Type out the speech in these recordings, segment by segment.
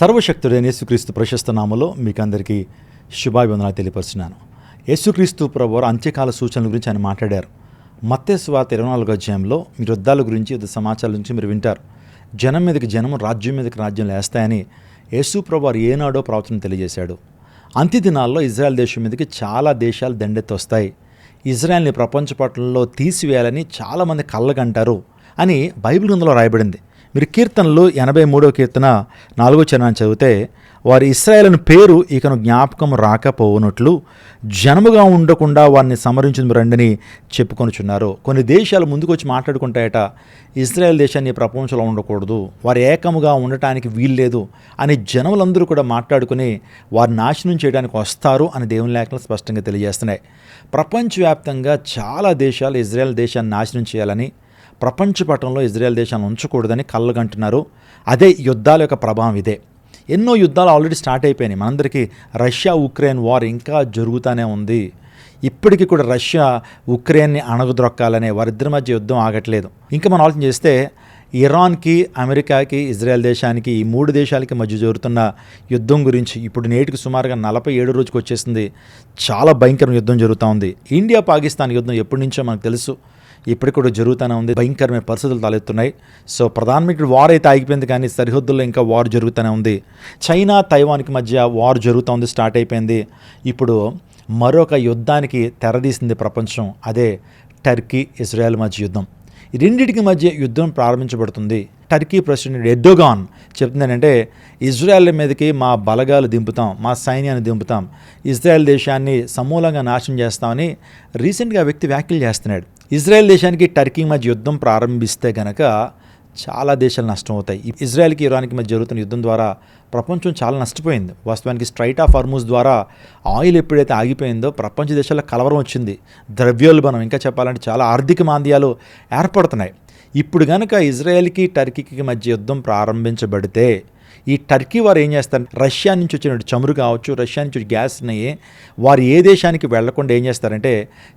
సర్వశక్తుడైన యేసుక్రీస్తు ప్రశస్త నామములో మీకు అందరికీ శుభాభివందనాలు తెలియపరుస్తున్నాను. యేసుక్రీస్తు ప్రభువారు అంత్యకాల సూచనల గురించి ఆయన మాట్లాడారు. మత్తయి సువార్త 24వ అధ్యాయంలో మీరు యుద్ధాల గురించి, యుద్ధ సమాచారాల గురించి మీరు వింటారు. జనం మీదకి జనము, రాజ్యం మీదకి రాజ్యం లేస్తాయని యేసు ప్రభువారు ఏనాడో ప్రవచనం తెలియజేశాడు. అంత్య దినాల్లో ఇజ్రాయెల్ దేశం మీదకి చాలా దేశాలు దండెత్తొస్తాయి. ఇజ్రాయెల్ని ప్రపంచ పటంలో తీసివేయాలని చాలామంది కళ్ళగంటారు అని బైబిల్ గ్రంథంలో రాయబడింది. మీరు కీర్తనలు 83వ కీర్తన 4వ చరణాన్ని చదివితే, వారి ఇశ్రాయేలు పేరు ఇకను జ్ఞాపకం రాకపోవునట్లు జనముగా ఉండకుండా వారిని సమరించును రండని చెప్పుకొనుచున్నారు. కొన్ని దేశాలు ముందుకు వచ్చి మాట్లాడుకుంటాయట, ఇజ్రాయెల్ దేశాన్ని ప్రపంచంలో ఉండకూడదు, వారు ఏకముగా ఉండటానికి వీల్లేదు అని జనములందరూ కూడా మాట్లాడుకుని వారిని నాశనం చేయడానికి వస్తారు అని దేవుని లేఖలు స్పష్టంగా తెలియజేస్తున్నాయి. ప్రపంచవ్యాప్తంగా చాలా దేశాలు ఇజ్రాయెల్ దేశాన్ని నాశనం చేయాలని, ప్రపంచ పటంలో ఇజ్రాయెల్ దేశాన్ని ఉంచకూడదని కళ్ళగంటున్నారు. అదే యుద్ధాల యొక్క ప్రభావం ఇదే. ఎన్నో యుద్ధాలు ఆల్రెడీ స్టార్ట్ అయిపోయినాయి. మనందరికీ రష్యా ఉక్రెయిన్ వార్ ఇంకా జరుగుతూనే ఉంది. ఇప్పటికీ కూడా రష్యా ఉక్రెయిన్ని అణగదొక్కాలనే వారిద్దరి మధ్య యుద్ధం ఆగట్లేదు. ఇంకా మనం ఆలోచన చేస్తే ఇరాన్కి, అమెరికాకి, ఇజ్రాయెల్ దేశానికి, ఈ 3 దేశాలకి మధ్య జరుగుతున్న యుద్ధం గురించి ఇప్పుడు నేటికి సుమారుగా 47 రోజుకి వచ్చేసింది. చాలా భయంకరమైన యుద్ధం జరుగుతూ ఉంది. ఇండియా పాకిస్తాన్ యుద్ధం ఎప్పటి నుంచో మనకు తెలుసు, ఇప్పటికి కూడా జరుగుతూనే ఉంది. భయంకరమైన పరిస్థితులు తలెత్తున్నాయి. సో ప్రధానమంత్రి వార్ అయితే ఆగిపోయింది, కానీ సరిహద్దుల్లో ఇంకా వార్ జరుగుతూనే ఉంది. చైనా, తైవాన్కి మధ్య వార్ జరుగుతూ ఉంది, స్టార్ట్ అయిపోయింది. ఇప్పుడు మరొక యుద్ధానికి తెరదీసింది ప్రపంచం. అదే టర్కీ, ఇజ్రాయెల్ మధ్య యుద్ధం. ఈ రెండింటికి మధ్య యుద్ధం ప్రారంభించబడుతుంది. టర్కీ ప్రెసిడెంట్ ఎర్డోగాన్ చెప్తుందంటే, ఇజ్రాయెల్ మీదకి మా బలగాలు దింపుతాం, మా సైన్యాన్ని దింపుతాం, ఇజ్రాయెల్ దేశాన్ని సమూలంగా నాశనం చేస్తామని రీసెంట్గా వ్యక్తి వ్యాఖ్యలు చేస్తున్నాడు. ఇజ్రాయెల్ దేశానికి టర్కీ మధ్య యుద్ధం ప్రారంభిస్తే కనుక చాలా దేశాలు నష్టం అవుతాయి. ఇజ్రాయెల్కి, ఇరాన్కి మధ్య జరుగుతున్న యుద్ధం ద్వారా ప్రపంచం చాలా నష్టపోయింది. వాస్తవానికి స్ట్రైట్ ఆఫ్ హార్మూజ్ ద్వారా ఆయిల్ ఎప్పుడైతే ఆగిపోయిందో ప్రపంచ దేశాల్లో కలవరం వచ్చింది. ద్రవ్యోల్బణం, ఇంకా చెప్పాలంటే చాలా ఆర్థిక మాంద్యాలు ఏర్పడుతున్నాయి. ఇప్పుడు కనుక ఇజ్రాయెల్కి, టర్కీకి మధ్య యుద్ధం ప్రారంభించబడితే ఈ టర్కీ వారు ఏం చేస్తారు, రష్యా నుంచి వచ్చిన చమురు కావచ్చు, రష్యా నుంచి గ్యాస్ని వారు ఏ దేశానికి వెళ్లకుండా ఏం చేస్తారంటే,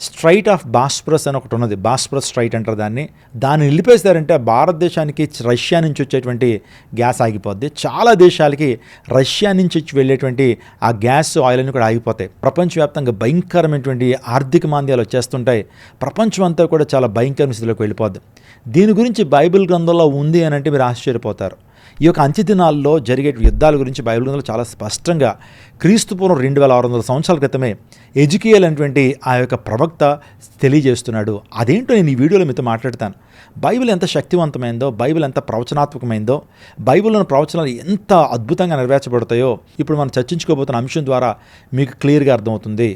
స్ట్రైట్ ఆఫ్ బాస్పరస్ అని ఒకటి ఉన్నది, బాస్పరస్ స్ట్రైట్ అంటారు దాన్ని నిలిపేస్తారంటే భారతదేశానికి రష్యా నుంచి వచ్చేటువంటి గ్యాస్ ఆగిపోద్ది. చాలా దేశాలకి రష్యా నుంచి వచ్చి వెళ్ళేటువంటి ఆ గ్యాస్, ఆయిల్ అని కూడా ఆగిపోతాయి. ప్రపంచవ్యాప్తంగా భయంకరమైనటువంటి ఆర్థిక మాంద్యాలు వచ్చేస్తుంటాయి. ప్రపంచం అంతా కూడా చాలా భయంకరమైన స్థితిలోకి వెళ్ళిపోద్ది. దీని గురించి బైబిల్ గ్రంథంలో ఉంది అని అంటే మీరు ఆశ్చర్యపోతారు. ఈ యొక్క అంత్య దినాల్లో జరిగే యుద్ధాల గురించి బైబిల్ గ్రంథంలో చాలా స్పష్టంగా క్రీస్తుపూర్వం 2600 సంవత్సరాల క్రితమే ఎజికియేల్ అనేటువంటి ఆ యొక్క ప్రవక్త తెలియజేస్తున్నాడు. అదేంటో నేను ఈ వీడియోలో మీతో మాట్లాడతాను. బైబిల్ ఎంత శక్తివంతమైందో, బైబిల్ ఎంత ప్రవచనాత్మకమైందో, బైబిల్లోని ప్రవచనాలు ఎంత అద్భుతంగా నెరవేర్చబడతాయో ఇప్పుడు మనం చర్చించుకోబోతున్న అంశం ద్వారా మీకు క్లియర్గా అర్థమవుతుంది.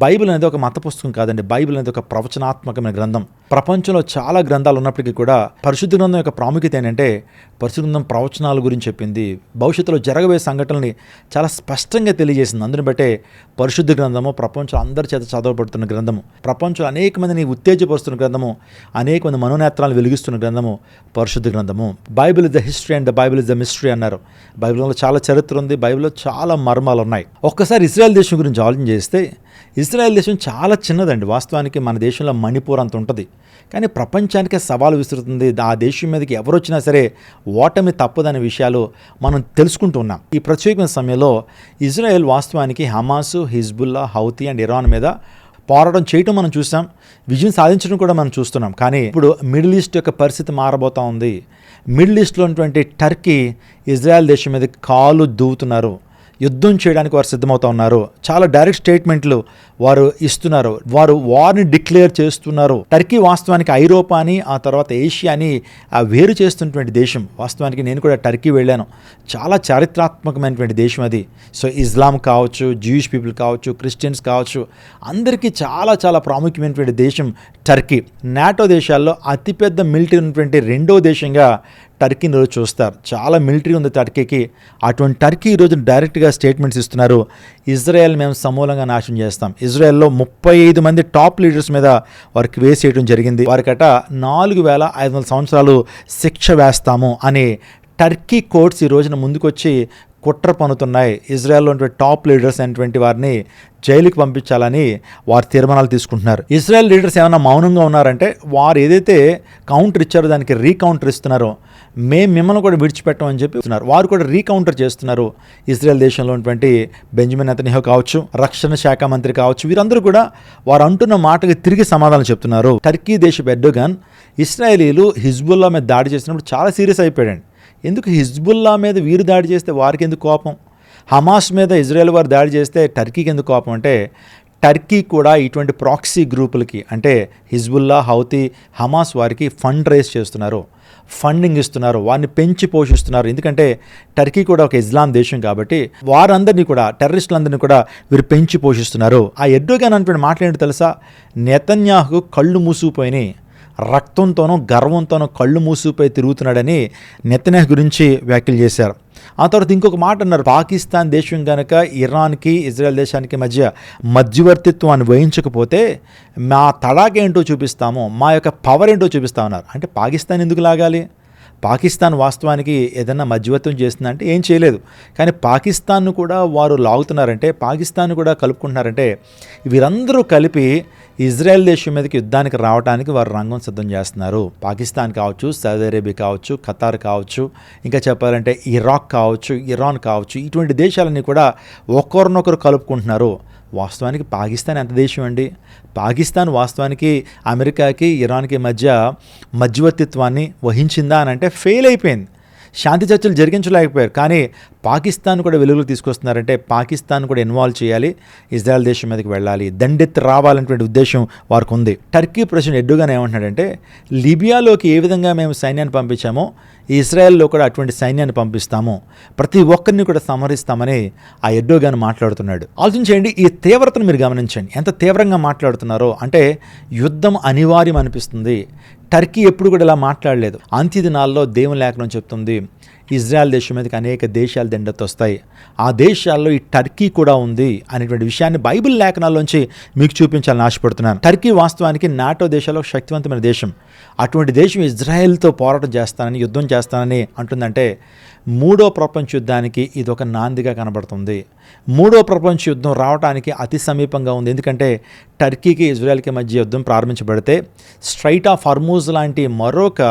బైబిల్ అనేది ఒక మత పుస్తకం కాదండి. బైబిల్ అనేది ఒక ప్రవచనాత్మకమైన గ్రంథం. ప్రపంచంలో చాలా గ్రంథాలు ఉన్నప్పటికీ కూడా పరిశుద్ధ గ్రంథం యొక్క ప్రాముఖ్యత ఏంటంటే, పరిశుద్ధ గ్రంథం ప్రవచనాల గురించి చెప్పింది, భవిష్యత్తులో జరగబోయే సంఘటనల్ని చాలా స్పష్టంగా తెలియజేసింది. అందుని బట్టే పరిశుద్ధ గ్రంథము ప్రపంచం అందరి చేత చదవబడుతున్న గ్రంథము, ప్రపంచం అనేక మందిని ఉత్తేజపరుస్తున్న గ్రంథము, అనేక మంది మనోనేత్రాలను వెలిగిస్తున్న గ్రంథము పరిశుద్ధ గ్రంథము. Bible is the history and the Bible is the mystery అన్నారు. బైబిల్లో చాలా చరిత్ర ఉంది, బైబిల్లో చాలా మర్మాలు ఉన్నాయి. ఒక్కసారి ఇజ్రాయెల్ దేశం గురించి ఆలోచన చేస్తే, ఇజ్రాయెల్ దేశం చాలా చిన్నదండి. వాస్తవానికి మన దేశంలో మణిపూర్ అంత ఉంటుంది, కానీ ప్రపంచానికే సవాలు విసురుతుంది. ఆ దేశం మీదకి ఎవరు వచ్చినా సరే ఓటమి తప్పదనే విషయాలు మనం తెలుసుకుంటూ ఉన్నాం. ఈ ప్రత్యేకమైన సమయంలో ఇజ్రాయెల్ వాస్తవానికి Hamas, Hezbollah, Houthi and Iran మీద పోరాటం చేయటం మనం చూసాం, విజయం సాధించడం కూడా మనం చూస్తున్నాం. కానీ ఇప్పుడు మిడిల్ ఈస్ట్ యొక్క పరిస్థితి మారబోతూ ఉంది. మిడిల్ ఈస్ట్లో ఉన్నటువంటి టర్కీ ఇజ్రాయెల్ దేశం మీద కాలు దూవుతున్నారు, యుద్ధం చేయడానికి వారు సిద్ధమవుతూ ఉన్నారు. చాలా డైరెక్ట్ స్టేట్మెంట్లు వారు ఇస్తున్నారు, వారు వార్ని డిక్లేర్ చేస్తున్నారు. టర్కీ వాస్తవానికి ఐరోపాని, ఆ తర్వాత ఏషియాని వేరు చేస్తున్నటువంటి దేశం. వాస్తవానికి నేను కూడా టర్కీ వెళ్ళాను. చాలా చారిత్రాత్మకమైనటువంటి దేశం అది. సో ఇస్లాం కావచ్చు, జూయిష్ పీపుల్ కావచ్చు, క్రిస్టియన్స్ కావచ్చు, అందరికీ చాలా చాలా ప్రాముఖ్యమైనటువంటి దేశం టర్కీ. నాటో దేశాల్లో అతిపెద్ద మిలిటరీ ఉన్నటువంటి రెండో దేశంగా టర్కీని రోజు చూస్తారు. చాలా మిలిటరీ ఉంది టర్కీకి. అటువంటి టర్కీ ఈరోజు డైరెక్ట్గా స్టేట్మెంట్స్ ఇస్తున్నారు, ఇజ్రాయెల్ మేము సమూలంగా నాశనం చేస్తాం. ఇజ్రాయెల్లో 35 మంది టాప్ లీడర్స్ మీద వారికి వేసేయడం జరిగింది. వారికట 4500 సంవత్సరాలు శిక్ష వేస్తాము అని టర్కీ కోర్ట్స్ ఈ రోజున ముందుకొచ్చి కుట్ర పన్నుతున్నాయి. ఇజ్రాయెల్లో ఉన్నటువంటి టాప్ లీడర్స్ అయినటువంటి వారిని జైలుకి పంపించాలని వారు తీర్మానాలు తీసుకుంటున్నారు. ఇజ్రాయెల్ లీడర్స్ ఏమైనా మౌనంగా ఉన్నారంటే వారు ఏదైతే కౌంటర్ ఇచ్చారో దానికి రీకౌంటర్ ఇస్తున్నారో, మేము మిమ్మల్ని కూడా విడిచిపెట్టమని చెప్పి ఇస్తున్నారు. వారు కూడా రీకౌంటర్ చేస్తున్నారు. ఇజ్రాయెల్ దేశంలో ఉన్నటువంటి బెంజమిన్ నెతన్యాహు కావచ్చు, రక్షణ శాఖ మంత్రి కావచ్చు, వీరందరూ కూడా వారు అంటున్న మాటకి తిరిగి సమాధానం చెప్తున్నారు. టర్కీ దేశపు ఎర్డోగాన్ ఇస్రాయేలీలు హిజ్బుల్లా మీద దాడి చేసినప్పుడు చాలా సీరియస్ అయిపోయాడండి. ఎందుకు హిజ్బుల్లా మీద వీరు దాడి చేస్తే వారికి ఎందుకు కోపం, హమాస్ మీద ఇజ్రాయెల్ వారు దాడి చేస్తే టర్కీకి ఎందుకు కోపం అంటే, టర్కీ కూడా ఇటువంటి ప్రాక్సీ గ్రూపులకి అంటే హిజ్బుల్లా, హౌతీ, హమాస్ వారికి ఫండ్ రైజ్ చేస్తున్నారు, ఫండింగ్ ఇస్తున్నారు, వారిని పెంచి పోషిస్తున్నారు. ఎందుకంటే టర్కీ కూడా ఒక ఇస్లాం దేశం కాబట్టి వారందరినీ కూడా, టెర్రరిస్టులందరినీ కూడా వీరు పెంచి పోషిస్తున్నారు. ఆ ఎర్డోగాన్ అన్నటువంటి మాట్లాడి తెలుసా, నెతన్యాహు కళ్ళు మూసుకుపోయినాయి, రక్తంతోనూ గర్వంతోనూ కళ్ళు మూసిపోయి తిరుగుతున్నాడని నెతన్యాహు గురించి వ్యాఖ్యలు చేశారు. ఆ తర్వాత ఇంకొక మాట అన్నారు, పాకిస్తాన్ దేశం కనుక ఇరాన్కి ఇజ్రాయెల్ దేశానికి మధ్య మధ్యవర్తిత్వాన్ని వహించకపోతే మా తడాకేంటో చూపిస్తాము, మా యొక్క పవర్ ఏంటో చూపిస్తామన్నారు. అంటే పాకిస్తాన్ ఎందుకు లాగాలి? పాకిస్తాన్ వాస్తవానికి ఏదైనా మధ్యవర్తం చేస్తుందంటే ఏం చేయలేదు. కానీ పాకిస్తాన్ను కూడా వారు లాగుతున్నారంటే, పాకిస్తాన్ కూడా కలుపుకుంటున్నారంటే, వీరందరూ కలిపి ఇజ్రాయెల్ దేశం మీదకి యుద్ధానికి రావడానికి వారు రంగం సిద్ధం చేస్తున్నారు. పాకిస్తాన్ కావచ్చు, సౌదీ అరేబియా కావచ్చు, ఖతార్ కావచ్చు, ఇంకా చెప్పాలంటే ఇరాక్ కావచ్చు, ఇరాన్ కావచ్చు, ఇటువంటి దేశాలన్నీ కూడా ఒకరినొకరు కలుపుకుంటున్నారు. వాస్తవానికి పాకిస్తాన్ ఎంత దేశం అండి? పాకిస్తాన్ వాస్తవానికి అమెరికాకి ఇరాన్కి మధ్య మధ్యవర్తిత్వాన్ని వహించిందా అని అంటే ఫెయిల్ అయిపోయింది. శాంతి చర్చలు జరిగించలేకపోయారు. కానీ పాకిస్తాన్ కూడా వెలుగులు తీసుకొస్తున్నారంటే పాకిస్తాన్ కూడా ఇన్వాల్వ్ చేయాలి, ఇజ్రాయెల్ దేశం మీదకి వెళ్ళాలి, దండెత్తి రావాలనేటువంటి ఉద్దేశం వారికి ఉంది. టర్కీ ప్రెసిడెంట్ ఎర్డోగాన్ ఏమంటున్నాడంటే, లిబియాలోకి ఏ విధంగా మేము సైన్యాన్ని పంపించామో ఇజ్రాయెల్లో కూడా అటువంటి సైన్యాన్ని పంపిస్తాము, ప్రతి ఒక్కరిని కూడా సంహరిస్తామని ఆ ఎర్డోగాన్ మాట్లాడుతున్నాడు. ఆలోచించండి, ఈ తీవ్రతను మీరు గమనించండి, ఎంత తీవ్రంగా మాట్లాడుతున్నారో. అంటే యుద్ధం అనివార్యం అనిపిస్తుంది. టర్కీ ఎప్పుడు కూడా ఇలా మాట్లాడలేదు. అంత్య దినాల్లో దేవుని లేఖనం చెప్తుంది, ఇజ్రాయెల్ దేశం మీదకి అనేక దేశాలు దండెత్తొస్తాయి, ఆ దేశాల్లో ఈ టర్కీ కూడా ఉంది అనేటువంటి విషయాన్ని బైబిల్ లేఖనాల్లోంచి మీకు చూపించాలని ఆశపడుతున్నాను. టర్కీ వాస్తవానికి నాటో దేశాల్లో శక్తివంతమైన దేశం. అటువంటి దేశం ఇజ్రాయెల్తో పోరాటం చేస్తానని, యుద్ధం చేస్తానని అంటుందంటే మూడో ప్రపంచ యుద్ధానికి ఇది ఒక నాందిగా కనబడుతుంది. మూడో ప్రపంచ యుద్ధం రావడానికి అతి సమీపంగా ఉంది. ఎందుకంటే టర్కీకి ఇజ్రాయెల్కి మధ్య యుద్ధం ప్రారంభించబడితే స్ట్రైట్ ఆఫ్ హర్మూజ్ లాంటి మరొక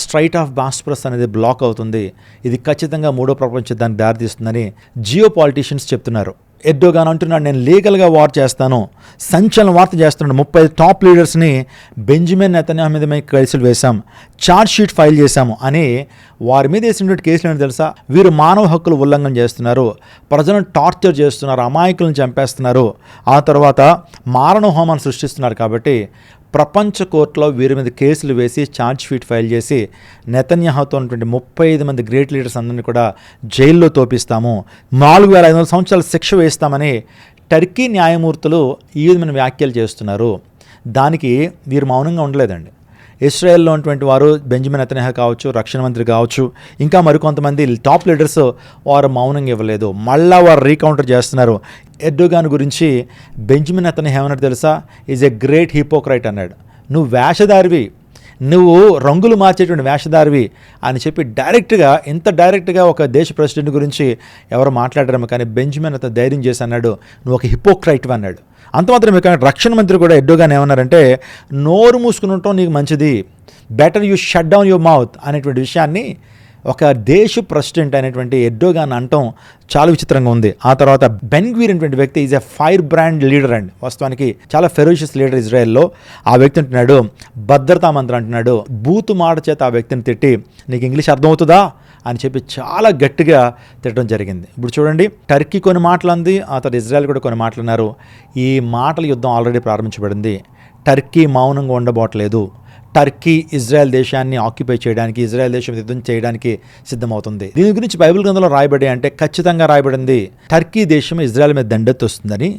స్ట్రైట్ ఆఫ్ బాస్పరస్ అనేది బ్లాక్ అవుతుంది. ఇది ఖచ్చితంగా మూడో ప్రపంచ యుద్ధానికి దారితీస్తుందని జియో పాలిటీషియన్స్ చెప్తున్నారు. ఎర్డోగాన్ అంటున్నాడు, నేను లీగల్గా వార్ చేస్తాను, సంచలన వార్త చేస్తున్నాడు. 30 టాప్ లీడర్స్ని బెంజమిన్ నెతన్యాహు మీద మేము కేసులు వేశాం, ఛార్జ్ షీట్ ఫైల్ చేశాము అని వారి మీద వేసినటువంటి కేసులు ఏంటో తెలుసా? వీరు మానవ హక్కులు ఉల్లంఘన చేస్తున్నారు, ప్రజలను టార్చర్ చేస్తున్నారు, అమాయకులను చంపేస్తున్నారు, ఆ తర్వాత మారణ హోమాన్ని సృష్టిస్తున్నారు. కాబట్టి ప్రపంచ కోర్టులో వీరి మీద కేసులు వేసి ఛార్జ్ షీట్ ఫైల్ చేసి నెతన్యాహుతో ఉన్నటువంటి 35 మంది గ్రేట్ లీడర్స్ అందరినీ కూడా జైల్లో తోపిస్తాము, 4500 సంవత్సరాల శిక్ష వేస్తామని టర్కీ న్యాయమూర్తులు ఈ విధమైన వ్యాఖ్యలు చేస్తున్నారు. దానికి వీరు మౌనంగా ఉండలేదండి. ఇస్రాయెల్లో ఉన్నటువంటి వారు బెంజమిన్ నెతన్యాహు కావచ్చు, రక్షణ మంత్రి కావచ్చు, ఇంకా మరికొంతమంది టాప్ లీడర్స్ వారు మౌనంగా ఇవ్వలేదు. మళ్ళా వారు రీకౌంటర్ చేస్తున్నారు. ఎర్డోగాన్ గురించి బెంజమిన్ నెతన్యాహు ఏమన్నాడు తెలుసా? ఈజ్ ఎ గ్రేట్ హిపోక్రైట్ అన్నాడు. నువ్వు వేషధారివి, నువ్వు రంగులు మార్చేటువంటి వేషధారివి అని చెప్పి డైరెక్ట్గా ఒక దేశ ప్రెసిడెంట్ గురించి ఎవరు మాట్లాడారేమో, కానీ బెంజమిన్ అతను ధైర్యం చేసి అన్నాడు, నువ్వు ఒక హిపోక్రైట్ అన్నాడు. అంత మాత్రమే కానీ రక్షణ మంత్రి కూడా ఎర్డోగాన్ ఏమన్నారంటే, నోరు మూసుకుని ఉండటం నీకు మంచిది, better you shut down your mouth అనేటువంటి విషయాన్ని ఒక దేశ ప్రెసిడెంట్ అయినటువంటి ఎర్డోగాన్ అంటాం చాలా విచిత్రంగా ఉంది. ఆ తర్వాత బెన్ గ్వీర్ అనేటువంటి వ్యక్తి is a fire brand leader అండి, వాస్తవానికి చాలా ఫెరోషియస్ లీడర్ ఇజ్రాయెల్లో. ఆ వ్యక్తి అంటున్నాడు, భద్రతా మంత్రి అంటున్నాడు, బూతు మాట చేత ఆ వ్యక్తిని తిట్టి, నీకు ఇంగ్లీష్ అర్థమవుతుందా అని చెప్పి చాలా గట్టిగా తిట్టడం జరిగింది. ఇప్పుడు చూడండి, టర్కీ కొన్ని మాటలు అంది, ఆ తర్వాత ఇజ్రాయెల్ కూడా కొన్ని మాటలు అన్నారు. ఈ మాటల యుద్ధం ఆల్రెడీ ప్రారంభించబడింది. టర్కీ మౌనంగా ఉండబోట్లేదు. టర్కీ ఇజ్రాయెల్ దేశాన్ని ఆక్యుపై చేయడానికి, ఇజ్రాయెల్ దేశం యుద్ధం చేయడానికి సిద్ధమవుతుంది. దీని గురించి బైబిల్ గ్రంథంలో రాయబడి అంటే ఖచ్చితంగా రాయబడింది, టర్కీ దేశం ఇజ్రాయెల్ మీద దండెత్తి వస్తుందని.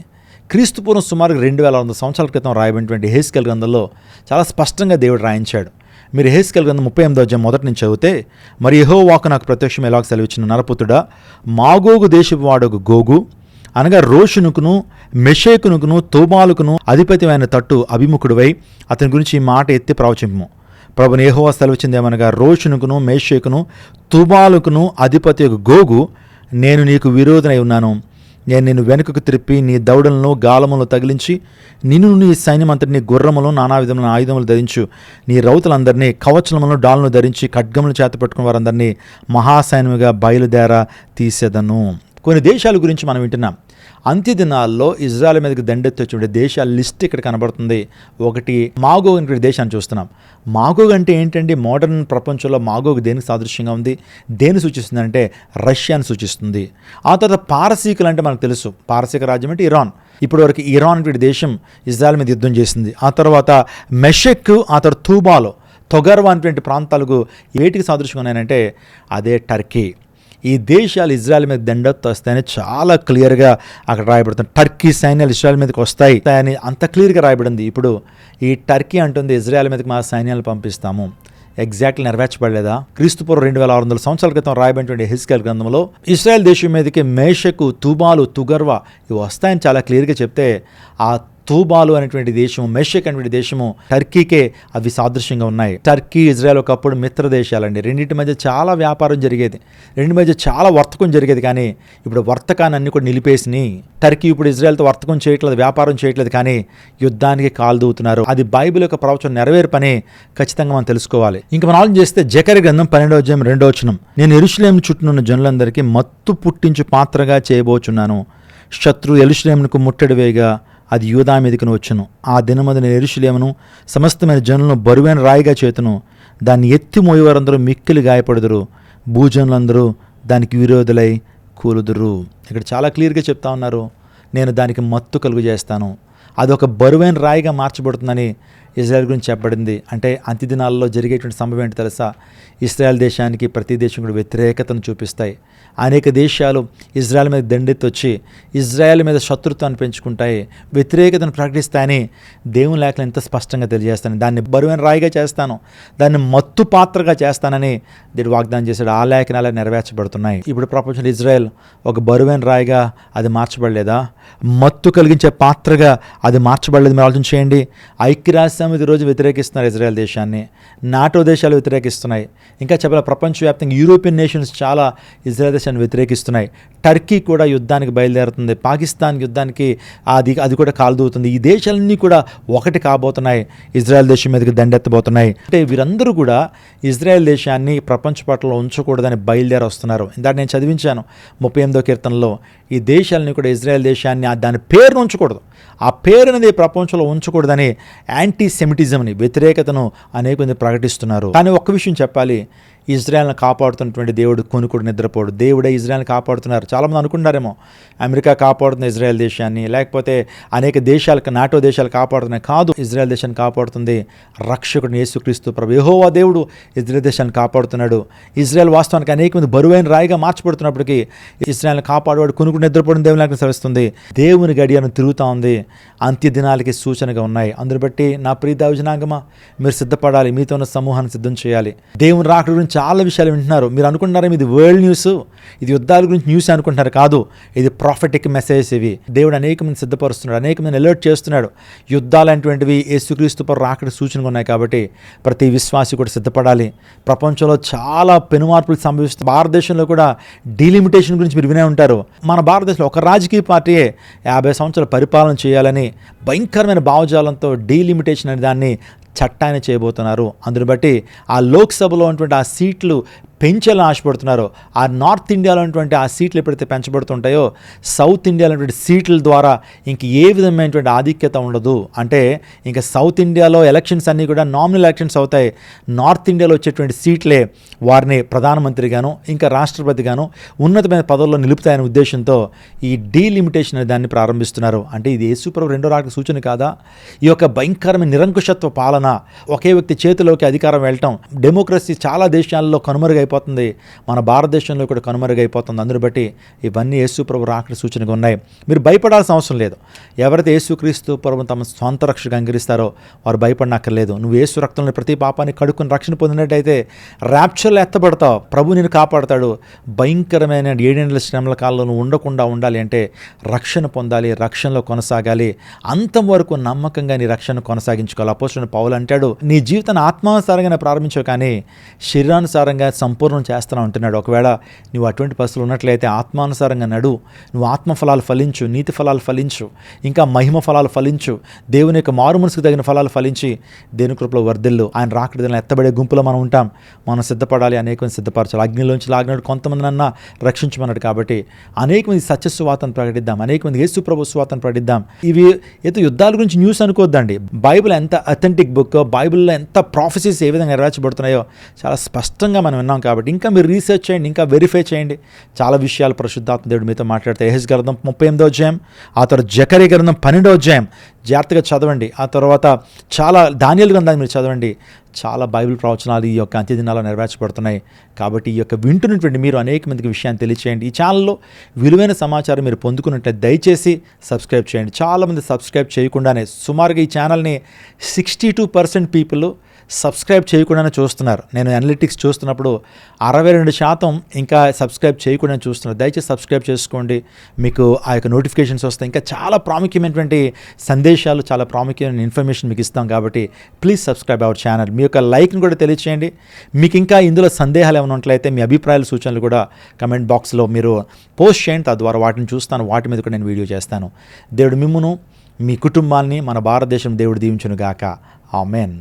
క్రీస్తుపూర్వం సుమారు 2100 సంవత్సరాల క్రితం రాయబడినటువంటి యెహెజ్కేలు గ్రంథంలో చాలా స్పష్టంగా దేవుడు రాయించాడు. మీరు యెహెజ్కేలు గ్రంథం 38వ అధ్యాయం మొదటి నుంచి చదివితే, మరి యెహోవా వాక్కు నాకు ప్రత్యక్షం ఎలాగ సెలవిచ్చిన, నరపుత్రుడా, మాగోగు దేశపు వాడొక గోగు అనగా రోషునుకును మెషేకునుకును తోబాలుకును అధిపతి అయిన తట్టు అభిముఖుడువై అతని గురించి ఈ మాట ఎత్తి ప్రవచింపము. ప్రభుని యెహోవా సెలవిచ్చింది ఏమనగా, రోషునుకును మేషేకును తుబాలుకును అధిపతి గోగు నేను నీకు విరోధనై ఉన్నాను. నేను నిన్ను వెనుకకు త్రిప్పి నీ దౌడలను గాలములను తగిలించి నిన్ను నీ సైన్యమంతటిని గుర్రములు నానా విధముల ఆయుధములు ధరించు నీ రౌతులందరినీ కవచములను డాలను ధరించి ఖడ్గములు చేత పట్టుకున్న వారందరినీ మహాసైన్యముగా బయలుదేర తీసేదను. కొన్ని దేశాల గురించి మనం వింటున్నాం. అంత్య దినాల్లో ఇజ్రాయెల్ మీదకి దండెత్తి వచ్చే దేశాల లిస్ట్ ఇక్కడ కనబడుతుంది. ఒకటి మాగోగ్ అనే దేశాన్ని చూస్తున్నాం. మాగోగ్ అంటే ఏంటండి? మోడర్న్ ప్రపంచంలో మాగోగ్ దేనికి సాదృశ్యంగా ఉంది? దేన్ని సూచిస్తుంది అంటే రష్యాని సూచిస్తుంది. ఆ తర్వాత పారసీకులు అంటే మనకు తెలుసు, పారసీక రాజ్యం అంటే ఇరాన్. ఇప్పటి వరకు ఇరాన్ అనే దేశం ఇజ్రాయెల్ మీద యుద్ధం చేసింది. ఆ తర్వాత మెషెక్, ఆ తర్వాత తూబాలో, తొగర్వా అనేటువంటి ప్రాంతాలకు వేటికి సాదృశ్యంగా ఉన్నాయంటే అదే టర్కీ. ఈ దేశాలు ఇజ్రాయెల్ మీద దండెత్తి వస్తాయని చాలా క్లియర్గా అక్కడ రాయబడుతుంది. టర్కీ సైన్యాలు ఇజ్రాయెల్ మీదకి వస్తాయి అని అంత క్లియర్గా రాయబడింది. ఇప్పుడు ఈ టర్కీ అంటుంది ఇజ్రాయెల్ మీదకి మా సైన్యాలు పంపిస్తాము. ఎగ్జాక్ట్లీ నెరవేర్చబడలేదా? క్రీస్తుపూర్వం 2600 సంవత్సరాల క్రితం రాయబడినటువంటి హెజ్కేల్ గ్రంథంలో ఇజ్రాయెల్ దేశం మీదకి మేషకు, తుబాలు, తుగర్వా ఇవి వస్తాయని చాలా క్లియర్గా చెప్తే ఆ తూబాలు అనేటువంటి దేశము, మెషెక్ అనేటువంటి దేశము టర్కీకే అవి సాదృశ్యంగా ఉన్నాయి. టర్కీ, ఇజ్రాయెల్ ఒకప్పుడు మిత్ర దేశాలండి. రెండింటి మధ్య చాలా వ్యాపారం జరిగేది, రెండింటి మధ్య చాలా వర్తకం జరిగేది. కానీ ఇప్పుడు వర్తకాన్ని అన్ని కూడా నిలిపేసి టర్కీ ఇప్పుడు ఇజ్రాయెల్తో వర్తకం చేయట్లేదు, వ్యాపారం చేయట్లేదు, కానీ యుద్ధానికి కాలు దూవుతున్నారు. అది బైబిల్ యొక్క ప్రవచనం నెరవేర్పని ఖచ్చితంగా మనం తెలుసుకోవాలి. ఇంకా మనం ఆలోచన చేస్తే జకర్యా గ్రంథం 12వ అధ్యాయం 2వ వచనం, నేను యెరూషలేము చుట్టూనున్న జనులందరికీ మత్తు పుట్టించు పాత్రగా చేయబోచున్నాను. శత్రు యెరూషలేమునకు ముట్టడి వేయగా అది యూదా మీదకి వచ్చును. ఆ దినమది నేను యెరూషలేమును సమస్తమైన జనులను బరువైన రాయిగా చేతును. దాన్ని ఎత్తి మోయేవారందరూ మిక్కిలి గాయపడుదురు. భూజనులందరూ దానికి విరోధులై కూలుదురు. ఇక్కడ చాలా క్లియర్గా చెప్తా ఉన్నారు, నేను దానికి మత్తు కలుగు చేస్తాను. అదొక బరువైన రాయిగా మార్చబడుతుందని ఇజ్రాయెల్ గురించి చెప్పబడింది. అంటే అంత్య దినాల్లో జరిగేటువంటి సంభవం ఏంటి తెలుసా? ఇజ్రాయెల్ దేశానికి ప్రతి దేశం కూడా వ్యతిరేకతను చూపిస్తాయి. అనేక దేశాలు ఇజ్రాయెల్ మీద దండెత్తి వచ్చి ఇజ్రాయెల్ మీద శత్రుత్వాన్ని పెంచుకుంటాయి, వ్యతిరేకతను ప్రకటిస్తాయని దేవుని లేఖలు ఎంత స్పష్టంగా తెలియజేస్తాను. దాన్ని బరువైన రాయిగా చేస్తాను, దాన్ని మత్తు పాత్రగా చేస్తానని దేవుడు వాగ్దానం చేశాడు. ఆ లేఖనాలే నెరవేర్చబడుతున్నాయి. ఇప్పుడు ప్రపంచంలో ఇజ్రాయెల్ ఒక బరువైన రాయిగా అది మార్చబడలేదా? మత్తు కలిగించే పాత్రగా అది మార్చబడలేదు. మీరు ఆలోచన చేయండి. ఐక్యరాజ్య సమితి రోజు వ్యతిరేకిస్తున్నారు ఇజ్రాయెల్ దేశాన్ని, నాటో దేశాలు వ్యతిరేకిస్తున్నాయి. ఇంకా చెప్పాలి, ప్రపంచవ్యాప్తంగా యూరోపియన్ నేషన్స్ చాలా ఇజ్రాయెల్ దేశాన్ని వ్యతిరేకిస్తున్నాయి. టర్కీ కూడా యుద్ధానికి బయలుదేరుతుంది, పాకిస్తాన్ యుద్ధానికి అది కూడా కాలుదూతుంది. ఈ దేశాలన్నీ కూడా ఒకటి కాబోతున్నాయి, ఇజ్రాయెల్ దేశం మీదకి దండెత్తబోతున్నాయి. అంటే వీరందరూ కూడా ఇజ్రాయెల్ దేశాన్ని ప్రపంచ పటంలో ఉంచకూడదని బయలుదేరి వస్తున్నారు. ఇందాక నేను చదివించాను 38వ కీర్తనలో, ఈ దేశాలని కూడా ఇజ్రాయెల్ దేశాన్ని దాని పేరును ఉంచకూడదు, ఆ పేరు అనేది ప్రపంచంలో ఉంచకూడదని యాంటీ సెమిటిజంని, వ్యతిరేకతను అనేక మంది ప్రకటిస్తున్నారు. కానీ ఒక్క విషయం చెప్పాలి, ఇజ్రాయెల్ని కాపాడుతున్నటువంటి దేవుడు కొనుక్కుడు నిద్రపోడు. దేవుడే ఇజ్రాయెల్ని కాపాడుతున్నారు. చాలామంది అనుకుంటారేమో అమెరికా కాపాడుతుంది ఇజ్రాయెల్ దేశాన్ని, లేకపోతే అనేక దేశాలకు, నాటో దేశాలు కాపాడుతున్నాయి. కాదు, ఇజ్రాయెల్ దేశాన్ని కాపాడుతుంది రక్షకుడు యేసుక్రీస్తు ప్రభు. యెహోవా దేవుడు ఇజ్రాయెల్ దేశాన్ని కాపాడుతున్నాడు. ఇజ్రాయెల్ వాస్తవానికి అనేక మంది బరువైన రాయిగా మార్చబడుతున్నప్పటికీ ఇజ్రాయెల్ని కాపాడువాడు కొనుక్కుడు నిద్రపోవడం దేవుని లేఖనం సెలవిస్తుంది. దేవుని గడియను తిరుగుతూ ఉంది, అంత్య దినాలకి సూచనగా ఉన్నాయి. అందుని బట్టి నా ప్రియ దైవజనాంగమా, మీరు సిద్ధపడాలి, మీతో ఉన్న సమూహాన్ని సిద్ధం చేయాలి. దేవుని రాకడ గురించి చాలా విషయాలు వింటున్నారు. మీరు అనుకుంటున్నారా ఇది వరల్డ్ న్యూస్, ఇది యుద్ధాల గురించి న్యూస్ అనుకుంటున్నారు? కాదు, ఇది ప్రాఫెటిక్ మెసేజ్. ఇవి దేవుడు అనేక మంది సిద్ధపరుస్తున్నాడు, అనేక మంది అలర్ట్ చేస్తున్నాడు. యుద్ధాలు అనేటువంటివి యేసుక్రీస్తు రాకడ సూచనగా ఉన్నాయి. కాబట్టి ప్రతి విశ్వాసి కూడా సిద్ధపడాలి. ప్రపంచంలో చాలా పెనుమార్పులు సంభవిస్తుంది. భారతదేశంలో కూడా డీలిమిటేషన్ గురించి మీరు వినే ఉంటారు. మన భారతదేశంలో ఒక రాజకీయ పార్టీయే 50 సంవత్సరాల పరిపాలన చేయాలని భయంకరమైన భావజాలంతో డీలిమిటేషన్ అనే దాన్ని చట్టాన్ని చేయబోతున్నారు. అందుని బట్టి ఆ లోక్సభలో ఉన్నటువంటి ఆ సీట్లు పెంచాలని ఆశపడుతున్నారు. ఆ నార్త్ ఇండియాలో ఉన్నటువంటి ఆ సీట్లు ఎప్పుడైతే పెంచబడుతుంటాయో సౌత్ ఇండియాలో ఉన్నటువంటి సీట్ల ద్వారా ఇంక ఏ విధమైనటువంటి ఆధిక్యత ఉండదు. అంటే ఇంకా సౌత్ ఇండియాలో ఎలక్షన్స్ అన్నీ కూడా నామినల్ ఎలక్షన్స్ అవుతాయి. నార్త్ ఇండియాలో వచ్చేటువంటి సీట్లే వారిని ప్రధానమంత్రిగాను ఇంకా రాష్ట్రపతిగాను ఉన్నతమైన పదవుల్లో నిలుపుతాయనే ఉద్దేశంతో ఈ డీలిమిటేషన్ అనే దాన్ని ప్రారంభిస్తున్నారు. అంటే ఇది యేసుప్రభు రెండో రాకడ సూచన కాదా? ఈ యొక్క భయంకరమైన నిరంకుశత్వ పాలన, ఒకే వ్యక్తి చేతిలోకి అధికారం వెళ్ళటం, డెమోక్రసీ చాలా దేశాల్లో కనుమరుగైపోతుంది, మన భారతదేశంలో కూడా కనుమరుగైపోతుంది. అందుని బట్టి ఇవన్నీ యేసుప్రభు రాకడ సూచనగా ఉన్నాయి. మీరు భయపడాల్సిన అవసరం లేదు. ఎవరైతే యేసుక్రీస్తు ప్రభు తమ స్వంత రక్షకు అంగీకరిస్తారో వారు భయపడనక్కర్లేదు. నువ్వు యేసు రక్తంలో ప్రతి పాపాన్ని కడుక్కుని రక్షణ పొందినట్టయితే ర్యాప్చర్లో ఎత్తబడతావు, ప్రభు నేను కాపాడతాడు. భయంకరమైన 7 ఏళ్ల శ్రమల కాలంలో నువ్వు ఉండకుండా ఉండాలి అంటే రక్షణ పొందాలి, రక్షణలో కొనసాగాలి. అంతం వరకు నమ్మకంగా నీ రక్షణ కొనసాగించుకోవాలి. అపోస్తలుడైన పౌలు అంటాడు, నీ జీవితాన్ని ఆత్మానుసారంగానే ప్రారంభించవు కానీ శరీరానుసారంగా సంపూర్ణ సంపూర్ణం చేస్తాను అంటున్నాడు. ఒకవేళ నువ్వు అటువంటి పరిస్థితులు ఉన్నట్లయితే ఆత్మానుసారంగా నడు, నువ్వు ఆత్మ ఫలాలు ఫలించు, నీతి ఫలాలు ఫలించు, ఇంకా మహిమ ఫలాలు ఫలించు, దేవుని యొక్క మారు మనసుకు తగిన ఫలాలు ఫలించి దేవుని కృపలో వర్ధిల్లు. ఆయన రాకడ ఎత్తబడే గుంపులో మనం ఉంటాం. మనం సిద్ధపడాలి, అనేకమంది సిద్ధపరచాలి. అగ్నిలోంచి లాగినాడు, కొంతమందినన్నా రక్షించమన్నాడు. కాబట్టి అనేక మంది సత్య సువార్తను ప్రకటిద్దాం, అనేక మంది యేసు ప్రభు సువార్తను ప్రకటిద్దాం. ఇవి ఏదో యుద్ధాల గురించి న్యూస్ అనుకోవద్దండి. బైబిల్ ఎంత అథెంటిక్ బుక్, బైబిల్లో ఎంత ప్రాఫెసీస్ ఏ విధంగా నెరవేర్చబడుతున్నాయో చాలా స్పష్టంగా మనం విన్నాం. కాబట్టి ఇంకా మీరు రీసెర్చ్ చేయండి, ఇంకా వెరిఫై చేయండి. చాలా విషయాలు పరిశుద్ధాత్మ దేవుడు మీతో మాట్లాడితే యెహెజ్కేలు గ్రంథం 38వ అధ్యాయం, ఆ తర్వాత జకరియా గ్రంథం 12వ అధ్యాయం జాగ్రత్తగా చదవండి. ఆ తర్వాత చాలా దానియేలు గ్రంథాన్ని మీరు చదవండి. చాలా బైబిల్ ప్రవచనాలు ఈ యొక్క అంత్యదినాల్లో నెరవేర్చబడుతున్నాయి. కాబట్టి ఈ యొక్క వింటున్నటువంటి మీరు అనేక మందికి విషయాన్ని తెలియచేయండి. ఈ ఛానల్లో విలువైన సమాచారం మీరు పొందుకున్నట్లయితే దయచేసి సబ్స్క్రైబ్ చేయండి. చాలామంది సబ్స్క్రైబ్ చేయకుండానే, సుమారుగా ఈ ఛానల్ని 62% పీపుల్ సబ్స్క్రైబ్ చేయకుండానే చూస్తున్నారు. నేను అనలిటిక్స్ చూస్తున్నప్పుడు 62% ఇంకా సబ్స్క్రైబ్ చేయకుండానే చూస్తున్నారు. దయచేసి సబ్స్క్రైబ్ చేసుకోండి, మీకు ఆ యొక్క నోటిఫికేషన్స్ వస్తాయి. ఇంకా చాలా ప్రాముఖ్యమైనటువంటి సందేశాలు, చాలా ప్రాముఖ్యమైన ఇన్ఫర్మేషన్ మీకు ఇస్తాం. కాబట్టి ప్లీజ్ సబ్స్క్రైబ్ అవర్ ఛానల్. మీ యొక్క లైక్ని కూడా తెలియచేయండి. మీకు ఇంకా ఇందులో సందేహాలు ఏమైనా ఉన్నట్లయితే మీ అభిప్రాయాలు, సూచనలు కూడా కమెంట్ బాక్స్లో మీరు పోస్ట్ చేయండి. తద్వారా వాటిని చూస్తాను, వాటి మీద కూడా నేను వీడియో చేస్తాను. దేవుడు మిమ్మును, మీ కుటుంబాన్ని, మన భారతదేశం దేవుడు దీవించును గాక. ఆమేన్.